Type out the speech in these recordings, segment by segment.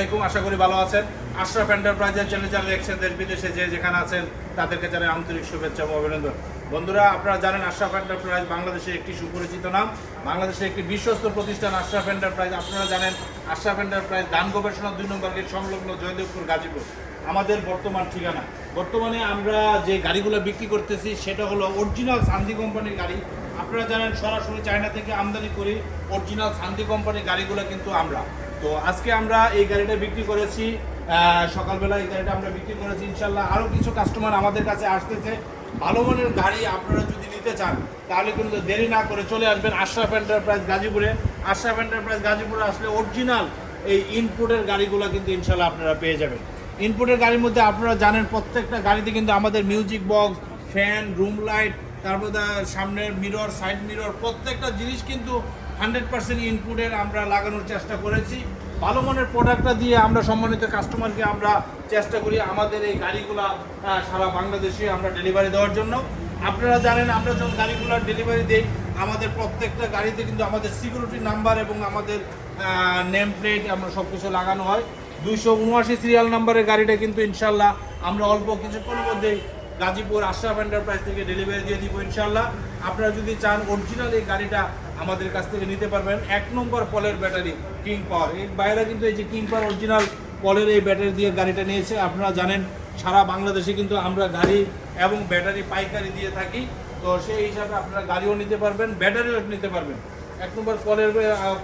আলাইকুম, আশা করি ভালো আছেন। আশরাফ এন্টারপ্রাইজের চ্যানেল যারা দেখছেন দেশ বিদেশে যে যেখানে আছেন তাদেরকে জানাই আন্তরিক শুভেচ্ছা ও অভিনন্দন। বন্ধুরা, আপনারা জানেন আশরাফ এন্টারপ্রাইজ বাংলাদেশের একটি সুপরিচিত নাম, বাংলাদেশের একটি বিশ্বস্ত প্রতিষ্ঠান আশরাফ এন্টারপ্রাইজ। আপনারা জানেন আশরাফ এন্টারপ্রাইজ ধান গবেষণা 2 নম্বর গেট সংলগ্ন জয়দেবপুর গাজীপুর আমাদের বর্তমান ঠিকানা। বর্তমানে আমরা যে গাড়িগুলো বিক্রি করতেছি সেটা হলো অরিজিনাল সান্দি কোম্পানির গাড়ি। আপনারা জানেন সরাসরি চায়না থেকে আমদানি করি অরিজিনাল সান্দি কোম্পানির গাড়িগুলো কিন্তু আমরা। তো আজকে আমরা এই গাড়িটা বিক্রি করেছি, সকালবেলা এই গাড়িটা আমরা বিক্রি করেছি। ইনশাল্লাহ আরও কিছু কাস্টমার আমাদের কাছে আসতেছে। ভালো মানের গাড়ি আপনারা যদি নিতে চান তাহলে কিন্তু দেরি না করে চলে আসবেন আশরাফ এন্টারপ্রাইজ গাজীপুরে। আশরাফ এন্টারপ্রাইজ গাজীপুরে আসলে অরিজিনাল এই ইনপুটের গাড়িগুলো কিন্তু ইনশাল্লাহ আপনারা পেয়ে যাবেন। ইনপুটের গাড়ির মধ্যে আপনারা জানেন প্রত্যেকটা গাড়িতে কিন্তু আমাদের music box, fan, room light, তারপর সামনের মিরর, সাইড মিরর, প্রত্যেকটা জিনিস কিন্তু 100% ইনপুটের আমরা লাগানোর চেষ্টা করেছি। ভালো মানের প্রোডাক্টটা দিয়ে আমরা সম্মানিত কাস্টমারকে আমরা চেষ্টা করি আমাদের এই গাড়িগুলা সারা বাংলাদেশে আমরা ডেলিভারি দেওয়ার জন্য। আপনারা জানেন আমরা যখন গাড়িগুলোর ডেলিভারি দিই আমাদের প্রত্যেকটা গাড়িতে কিন্তু আমাদের সিকিউরিটি নাম্বার এবং আমাদের নেম প্লেট আমরা সব কিছু লাগানো হয়। 279 সিরিয়াল নাম্বারের গাড়িটা কিন্তু ইনশাল্লাহ আমরা অল্প কিছুক্ষণের মধ্যেই গাজীপুর আশরাফ এন্টারপ্রাইজ থেকে ডেলিভারি দিয়ে দিব ইনশাল্লাহ। আপনারা যদি চান অরিজিনাল এই গাড়িটা আমাদের কাছ থেকে নিতে পারবেন। 1 নম্বর পলের ব্যাটারি কিং পাওয়ার, এর বাইরে কিন্তু এই যে কিং পাওয়ার অরিজিনাল পলের এই ব্যাটারি দিয়ে গাড়িটা নিয়েছে। আপনারা জানেন সারা বাংলাদেশে কিন্তু আমরা গাড়ি এবং ব্যাটারি পাইকারি দিয়ে থাকি। তো সেই হিসাবে আপনারা গাড়িও নিতে পারবেন, ব্যাটারিও নিতে পারবেন। 1 নম্বর পলের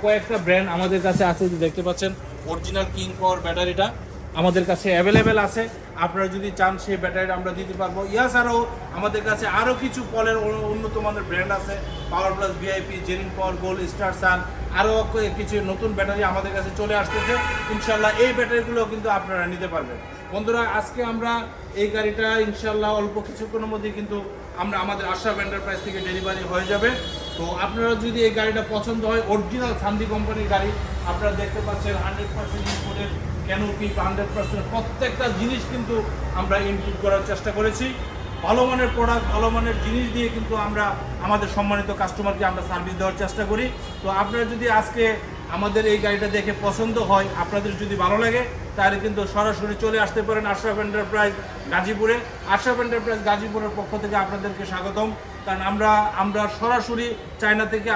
কয়েকটা ব্র্যান্ড আমাদের কাছে আছে, দেখতে পাচ্ছেন অরিজিনাল কিং পাওয়ার ব্যাটারিটা আমাদের কাছে অ্যাভেলেবেল আছে। আপনারা যদি চান সেই ব্যাটারিটা আমরা দিতে পারবো। এছাড়াও আমাদের কাছে আরও কিছু পলের উন্নত মানের ব্র্যান্ড আছে, পাওয়ার প্লাস, ভিআইপি, জেরিন পাওয়ার, গোল্ড, স্টার সান, আরও কিছু নতুন ব্যাটারি আমাদের কাছে চলে আসতেছে ইনশাল্লাহ। এই ব্যাটারিগুলো কিন্তু আপনারা নিতে পারবেন। বন্ধুরা, আজকে আমরা এই গাড়িটা ইনশাল্লাহ অল্প কিছুক্ষণের মধ্যে কিন্তু আমরা আমাদের আশরাফ এন্টারপ্রাইজ থেকে ডেলিভারি হয়ে যাবে। তো আপনারা যদি এই গাড়িটা পছন্দ হয়, অরিজিনাল সান্দি কোম্পানির গাড়ি আপনারা দেখতে পাচ্ছেন 100% ইনপুটের ক্যানোপি, 100% প্রত্যেকটা জিনিস কিন্তু আমরা ইনপুট করার চেষ্টা করেছি। ভালো মানের প্রোডাক্ট, ভালো মানের জিনিস দিয়ে কিন্তু আমরা আমাদের সম্মানিত কাস্টমারকে আমরা সার্ভিস দেওয়ার চেষ্টা করি। তো আপনারা যদি আজকে আমাদের এই গাড়িটা দেখে পছন্দ হয়, আপনাদের যদি ভালো লাগে তাহলে কিন্তু সরাসরি চলে আসতে পারেন আশরাফ এন্টারপ্রাইজ গাজীপুরে। আশরাফ এন্টারপ্রাইজ গাজীপুরের পক্ষ থেকে আপনাদেরকে স্বাগতম, কারণ আমরা সরাসরি চায়না থেকে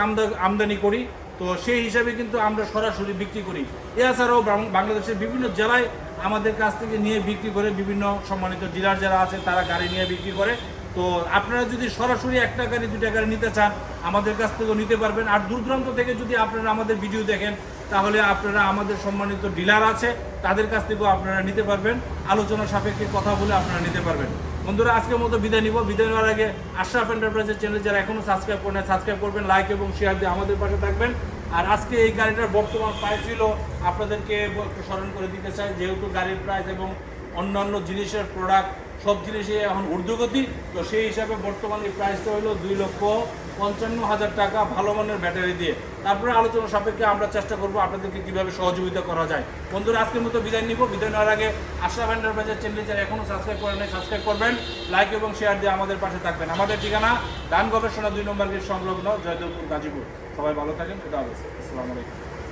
আমদানি করি। তো সেই হিসাবে কিন্তু আমরা সরাসরি বিক্রি করি। এছাড়াও বাংলাদেশের বিভিন্ন জেলায় আমাদের কাছ থেকে নিয়ে বিক্রি করে, বিভিন্ন সম্মানিত ডিলার যারা আছে তারা গাড়ি নিয়ে বিক্রি করে। তো আপনারা যদি সরাসরি 1টা গাড়ি 2টা গাড়ি নিতে চান আমাদের কাছ থেকেও নিতে পারবেন। আর দূর দূরান্ত থেকে যদি আপনারা আমাদের ভিডিও দেখেন তাহলে আপনারা আমাদের সম্মানিত ডিলার আছে তাদের কাছ থেকেও আপনারা নিতে পারবেন। আলোচনা সাপেক্ষে কথা বলে আপনারা নিতে পারবেন। বন্ধুরা, আজকের মতো বিদায় নিব। বিদায় নেওয়ার আগে আশরাফ এন্টারপ্রাইজের চ্যানেল যারা এখনও সাবস্ক্রাইব করেন সাবস্ক্রাইব করবেন, লাইক এবং শেয়ার দিয়ে আমাদের পাশে থাকবেন। আর আজকে এই গাড়িটার বর্তমান প্রাইস ছিল আপনাদেরকে একটু স্মরণ করে দিতে চাই, যেহেতু গাড়ির প্রাইস এবং অন্যান্য জিনিসের প্রোডাক্ট সব জিনিসে এখন ঊর্ধ্বগতি। তো সেই হিসাবে বর্তমানে প্রাইসটা হলো 2,55,000 টাকা ভালো মানের ব্যাটারি দিয়ে। তারপরে আলোচনা সাপেক্ষে আমরা চেষ্টা করবো আপনাদেরকে কীভাবে সহযোগিতা করা যায়। বন্ধুরা, আজকের মতো বিদায় নিব। বিদায় নেওয়ার আগে আশরাফ এন্টারপ্রাইজের চ্যানেল যারা এখনও সাবস্ক্রাইব করেন নাই সাবস্ক্রাইব করবেন, লাইক এবং শেয়ার দিয়ে আমাদের পাশে থাকবেন। আমাদের ঠিকানা ধান গবেষণা 2 নম্বর গেট সংলগ্ন জয়দেবপুর গাজীপুর। সবাই ভালো থাকেন। খুদা হাফেজ। আসসালামু আলাইকুম।